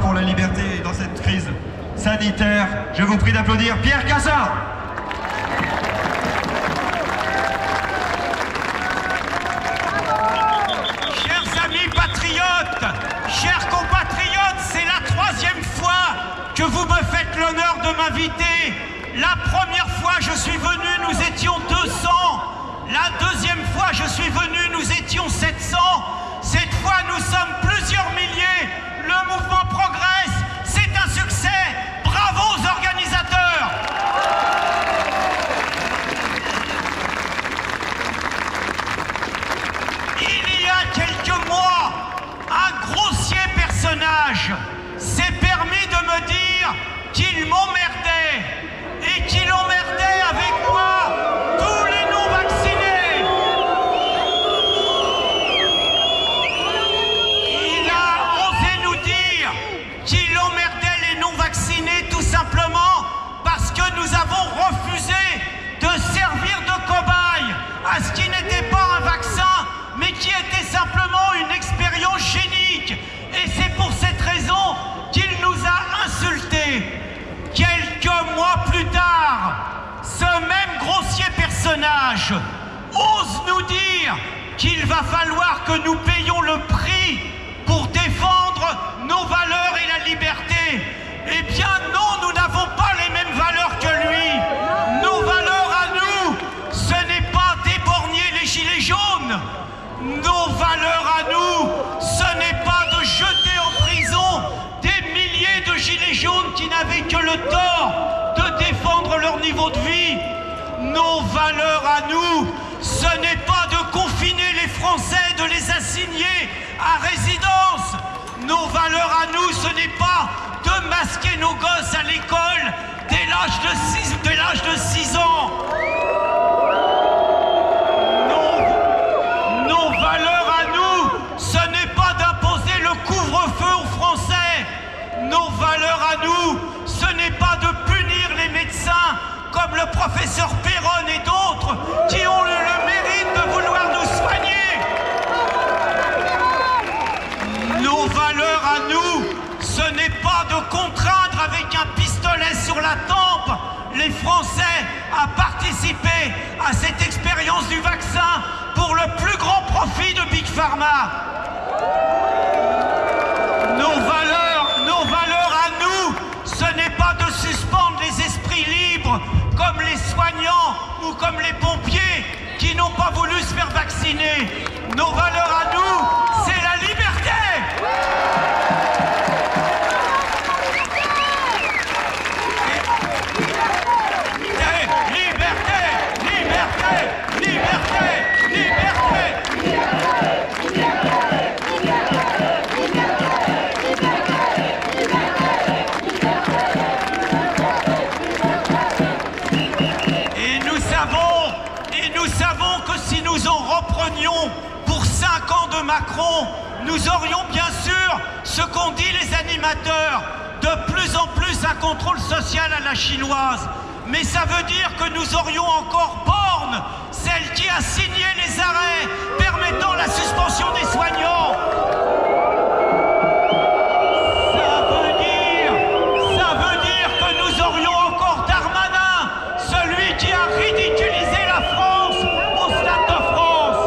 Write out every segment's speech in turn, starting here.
Pour la liberté dans cette crise sanitaire, je vous prie d'applaudir Pierre Cassat. Chers amis patriotes, chers compatriotes, c'est la 3e fois que vous me faites l'honneur de m'inviter. La première fois je suis venu, nous étions 200. La 2e fois je suis venu, nous étions 700. Cette fois nous sommes plusieurs milliers. Le mouvement progresse, c'est un succès. Bravo aux organisateurs. Il y a quelques mois, un grossier personnage s'est permis de me dire qu'il m'emmerdait et qu'il emmerdait avec moi tous les non-vaccinés. Il a osé nous dire qu'il emmerdait les non-vaccinés tout simplement parce que nous avons refusé de servir de cobaye à ce qui n'était pas un vaccin mais qui était simplement une expérience génique. Et c'est pour cette raison qu'il nous a insultés. Quelques mois plus tard, ce même grossier personnage ose nous dire qu'il va falloir que nous payions le prix pour défendre nos valeurs et la liberté. Eh bien non, nous n'avons pas les mêmes valeurs que lui. Nos valeurs à nous, ce n'est pas d'éborgner les gilets jaunes. Nos valeurs à nous, ce n'est pas de jeter en prison des milliers de gilets jaunes qui n'avaient que le tort de défendre leur niveau de vie. Nos valeurs à nous, ce n'est pas de confiner les Français, de les assigner à résidence. Nos valeurs à nous, ce n'est pas de masquer nos gosses à l'école dès l'âge de 6 ans. Nos valeurs à nous, ce n'est pas d'imposer le couvre-feu aux Français. Nos valeurs à nous, ce n'est pas de punir les médecins comme le professeur Perron et d'autres qui ont eu le mérite de vouloir nous soigner. Nos valeurs à nous, ce n'est pas de contraindre avec un pistolet sur la tempe les Français à participer à cette expérience du vaccin pour le plus grand profit de Big Pharma. Nos valeurs à nous, ce n'est pas de suspendre les esprits libres comme les soignants ou comme les pompiers qui n'ont pas voulu se faire vacciner. Nos valeurs à nous, c'est la liberté. Si nous en reprenions pour 5 ans de Macron, nous aurions bien sûr ce qu'ont dit les animateurs, de plus en plus un contrôle social à la chinoise. Mais ça veut dire que nous aurions encore Borne, celle qui a signé les arrêts permettant la suspension des soignants. Ça veut dire que nous aurions encore Darmanin, celui qui a ridiculisé la France au Stade de France.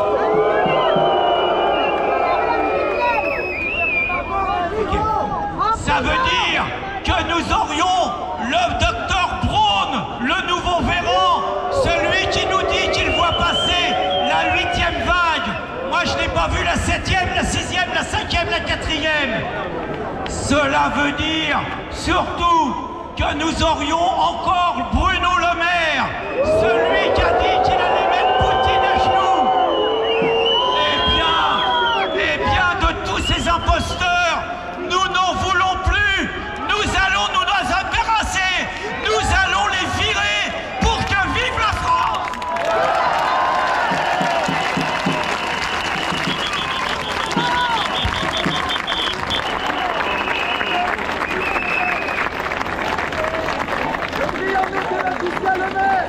Ça veut dire que nous aurions le docteur Braun, le nouveau Véran, celui qui nous dit qu'il voit passer la 8e vague. Moi, je n'ai pas vu la 7e, la 6e, la 5e, la 4e. Cela veut dire surtout que nous aurions encore Bruno Le Maire, celui qui a dit qu'il allait mettre Poutine à genoux. Eh bien, de tous ces imposteurs, nous n'en voulons plus. Nous allons nous en débarrasser. Nous allons les virer pour que vive la France.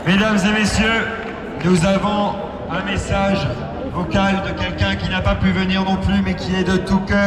Mesdames et messieurs, nous avons un message vocal de quelqu'un qui n'a pas pu venir non plus, mais qui est de tout cœur.